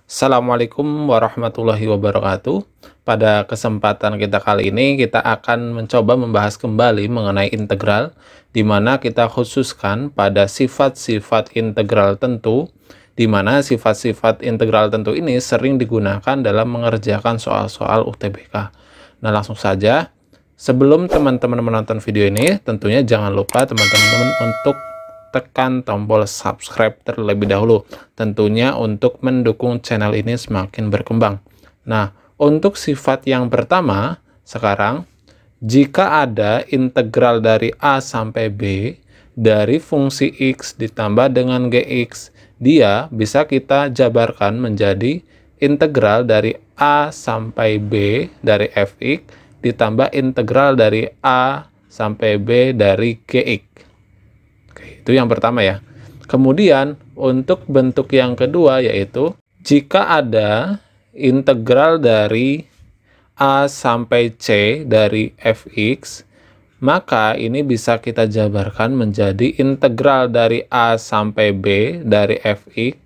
Assalamualaikum warahmatullahi wabarakatuh. Pada kesempatan kita kali ini, kita akan mencoba membahas kembali mengenai integral, di mana kita khususkan pada sifat-sifat integral tentu, di mana sifat-sifat integral tentu ini sering digunakan dalam mengerjakan soal-soal UTBK. Nah, langsung saja. Sebelum teman-teman menonton video ini, tentunya jangan lupa teman-teman untuk tekan tombol subscribe terlebih dahulu, tentunya untuk mendukung channel ini semakin berkembang. Nah, untuk sifat yang pertama, sekarang, jika ada integral dari A sampai B, dari fungsi X ditambah dengan Gx, dia bisa kita jabarkan menjadi integral dari A sampai B dari Fx, ditambah integral dari A sampai B dari Gx. Itu yang pertama ya. Kemudian untuk bentuk yang kedua yaitu jika ada integral dari A sampai C dari Fx, maka ini bisa kita jabarkan menjadi integral dari A sampai B dari Fx,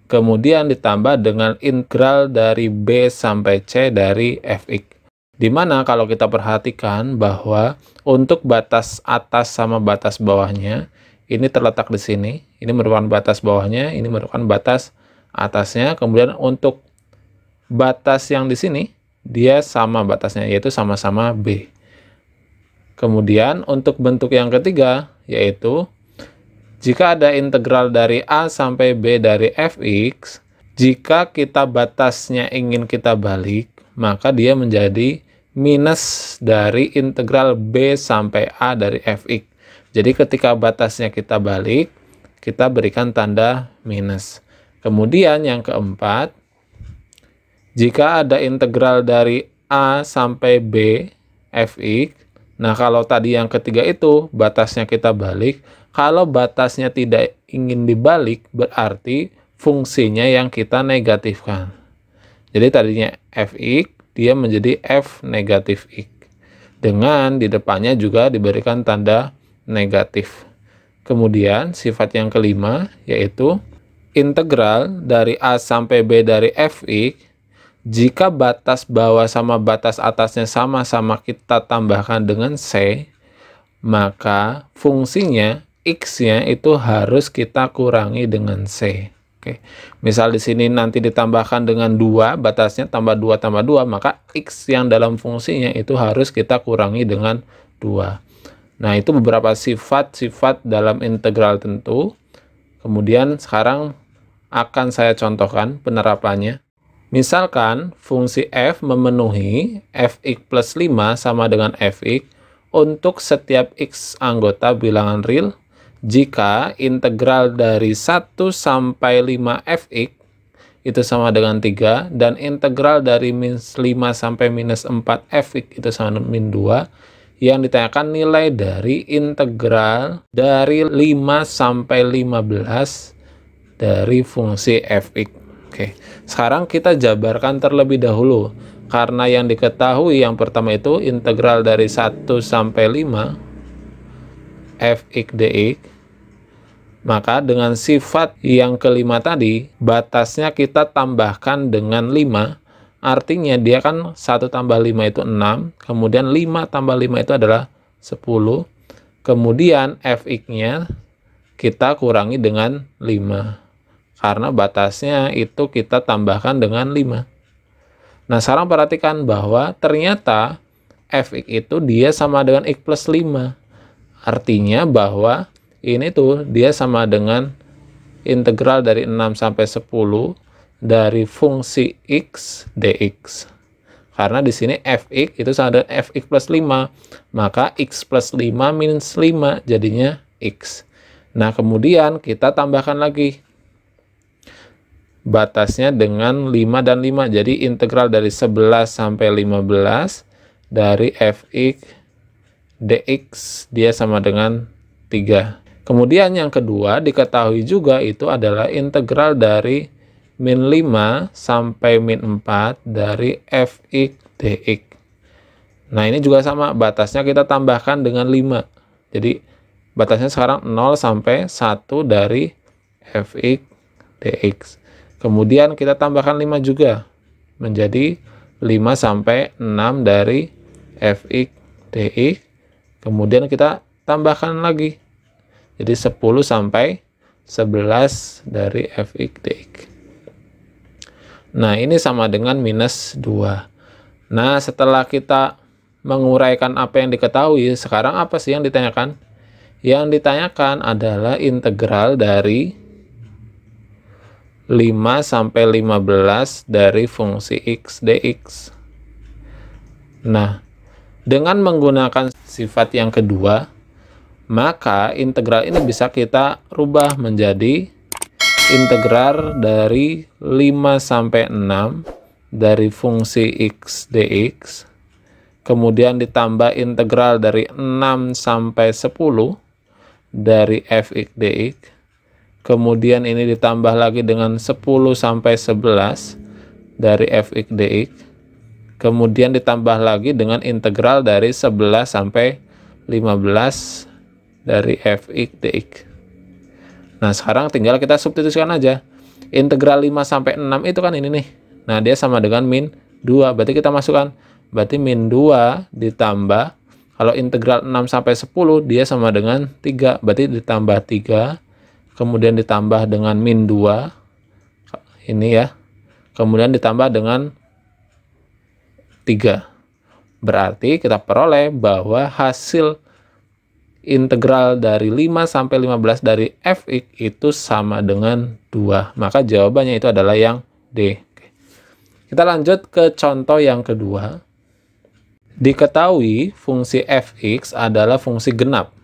kemudian ditambah dengan integral dari B sampai C dari Fx. Dimana kalau kita perhatikan bahwa untuk batas atas sama batas bawahnya, ini terletak di sini, ini merupakan batas bawahnya, ini merupakan batas atasnya. Kemudian untuk batas yang di sini, dia sama batasnya, yaitu sama-sama B. Kemudian untuk bentuk yang ketiga, yaitu jika ada integral dari A sampai B dari Fx, jika kita batasnya ingin kita balik, maka dia menjadi minus dari integral B sampai A dari Fx. Jadi ketika batasnya kita balik, kita berikan tanda minus. Kemudian yang keempat, jika ada integral dari A sampai B Fx, nah kalau tadi yang ketiga itu batasnya kita balik, kalau batasnya tidak ingin dibalik, berarti fungsinya yang kita negatifkan. Jadi tadinya Fx, dia menjadi F negatif X. Dengan di depannya juga diberikan tanda negatif. Kemudian sifat yang kelima yaitu integral dari A sampai B dari Fx, jika batas bawah sama batas atasnya sama-sama kita tambahkan dengan C, maka fungsinya X-nya itu harus kita kurangi dengan C. Oke. Misal di sini nanti ditambahkan dengan 2, batasnya tambah 2 tambah 2, maka X yang dalam fungsinya itu harus kita kurangi dengan 2. Nah, itu beberapa sifat-sifat dalam integral tentu. Kemudian sekarang akan saya contohkan penerapannya. Misalkan fungsi f memenuhi fx plus 5 sama dengan fx untuk setiap x anggota bilangan real jika integral dari 1 sampai 5 fx itu sama dengan 3 dan integral dari minus 5 sampai minus 4 fx itu sama dengan min 2. Yang ditanyakan nilai dari integral dari 5 sampai 15 dari fungsi fx. Oke, sekarang kita jabarkan terlebih dahulu. Karena yang diketahui yang pertama itu integral dari 1 sampai 5 fx dx. Maka dengan sifat yang kelima tadi, batasnya kita tambahkan dengan 5. Artinya dia kan 1 tambah 5 itu 6, kemudian 5 tambah 5 itu adalah 10, kemudian fx-nya kita kurangi dengan 5, karena batasnya itu kita tambahkan dengan 5. Nah, sekarang perhatikan bahwa ternyata fx itu dia sama dengan x plus 5, artinya bahwa ini tuh dia sama dengan integral dari 6 sampai 10, dari fungsi x dx. Karena di sini fx itu sama dengan fx plus 5, maka x plus 5 minus 5 jadinya x. Nah, kemudian kita tambahkan lagi batasnya dengan 5 dan 5. Jadi integral dari 11 sampai 15 dari fx dx dia sama dengan 3. Kemudian yang kedua diketahui juga itu adalah integral dari min 5 sampai min 4 dari fx dx. Nah, ini juga sama, batasnya kita tambahkan dengan 5. Jadi, batasnya sekarang 0 sampai 1 dari fx dx. Kemudian kita tambahkan 5 juga, menjadi 5 sampai 6 dari fx dx. Kemudian kita tambahkan lagi, jadi 10 sampai 11 dari fx dx. Nah, ini sama dengan minus 2. Nah, setelah kita menguraikan apa yang diketahui, sekarang apa sih yang ditanyakan? Yang ditanyakan adalah integral dari 5 sampai 15 dari fungsi x dx. Nah, dengan menggunakan sifat yang kedua, maka integral ini bisa kita rubah menjadi integral dari 5 sampai 6 dari fungsi x dx, kemudian ditambah integral dari 6 sampai 10 dari fx dx, kemudian ini ditambah lagi dengan 10 sampai 11 dari fx dx, kemudian ditambah lagi dengan integral dari 11 sampai 15 dari fx dx. Nah, sekarang tinggal kita substitusikan aja. Integral 5 sampai 6 itu kan ini nih. Nah, dia sama dengan min 2. Berarti kita masukkan. Berarti min 2 ditambah, kalau integral 6 sampai 10, dia sama dengan 3. Berarti ditambah 3. Kemudian ditambah dengan min 2. Ini ya. Kemudian ditambah dengan 3. Berarti kita peroleh bahwa hasil integral dari 5 sampai 15 dari fx itu sama dengan 2. Maka jawabannya itu adalah yang D. Kita lanjut ke contoh yang kedua. Diketahui fungsi fx adalah fungsi genap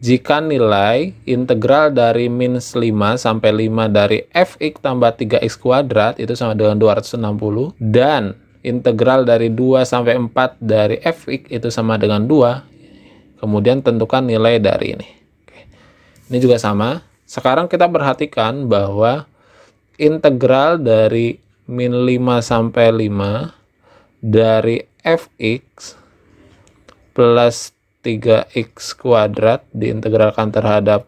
jika nilai integral dari minus 5 sampai 5 dari fx tambah 3x kuadrat itu sama dengan 260, dan integral dari 2 sampai 4 dari fx itu sama dengan 2. Kemudian tentukan nilai dari ini. Ini juga sama. Sekarang kita perhatikan bahwa integral dari min 5 sampai 5 dari fx plus 3x kuadrat diintegralkan terhadap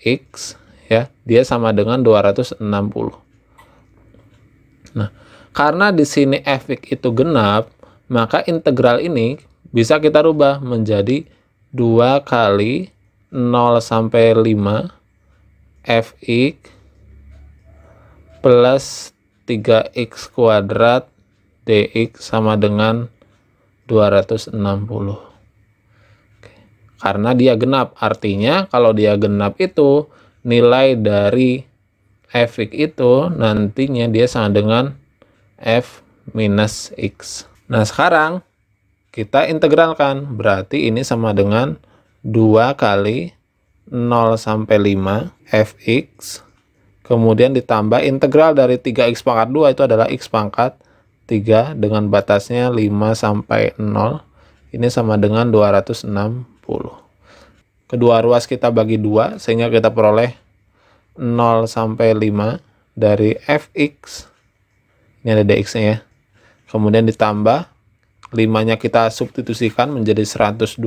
x, ya, dia sama dengan 260. Nah, karena di sini fx itu genap, maka integral ini bisa kita rubah menjadi 2 kali 0 sampai 5 fx plus 3x kuadrat dx sama dengan 260. Karena dia genap, artinya kalau dia genap itu nilai dari fx itu nantinya dia sama dengan f minus x. Nah, sekarang kita integralkan, berarti ini sama dengan 2 kali 0 sampai 5 fx, kemudian ditambah integral dari 3x pangkat 2 itu adalah x pangkat 3 dengan batasnya 5 sampai 0. Ini sama dengan 260. Kedua ruas kita bagi 2 sehingga kita peroleh 0 sampai 5 dari fx. Ini ada dx-nya ya. Kemudian ditambah 5-nya kita substitusikan menjadi 125.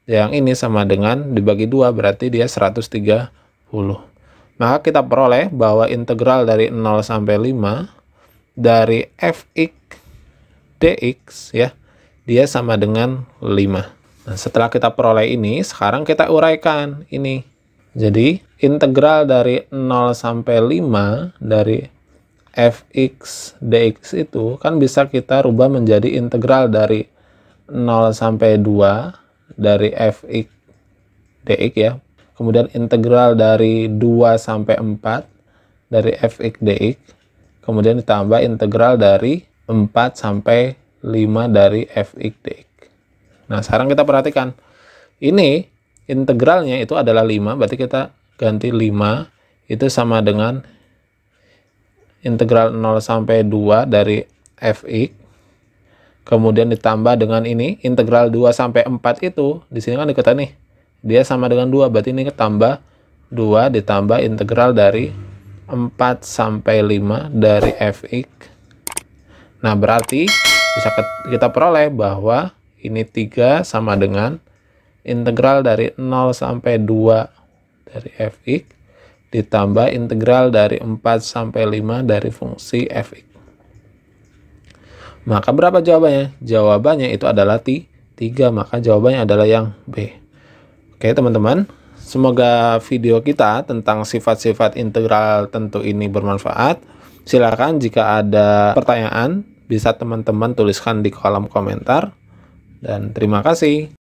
Yang ini sama dengan dibagi 2 berarti dia 130. Maka kita peroleh bahwa integral dari 0 sampai 5 dari fx dx ya, dia sama dengan 5. Nah, setelah kita peroleh ini, sekarang kita uraikan ini. Jadi, integral dari 0 sampai 5 dari fx dx itu kan bisa kita rubah menjadi integral dari 0 sampai 2 dari fx dx ya. Kemudian integral dari 2 sampai 4 dari fx dx. Kemudian ditambah integral dari 4 sampai 5 dari fx dx. Nah, sekarang kita perhatikan. Ini integralnya itu adalah 5, berarti kita ganti 5 itu sama dengan integral 0 sampai 2 dari fx. Kemudian ditambah dengan ini integral 2 sampai 4 itu di sini kan dikata nih. Dia sama dengan 2, berarti ini tambah 2 ditambah integral dari 4 sampai 5 dari fx. Nah, berarti bisa kita peroleh bahwa ini 3 sama dengan integral dari 0 sampai 2 dari fx ditambah integral dari 4 sampai 5 dari fungsi fx. Maka berapa jawabannya? Jawabannya itu adalah 3, maka jawabannya adalah yang B. Oke teman-teman, semoga video kita tentang sifat-sifat integral tentu ini bermanfaat. Silakan jika ada pertanyaan bisa teman-teman tuliskan di kolom komentar. Dan terima kasih.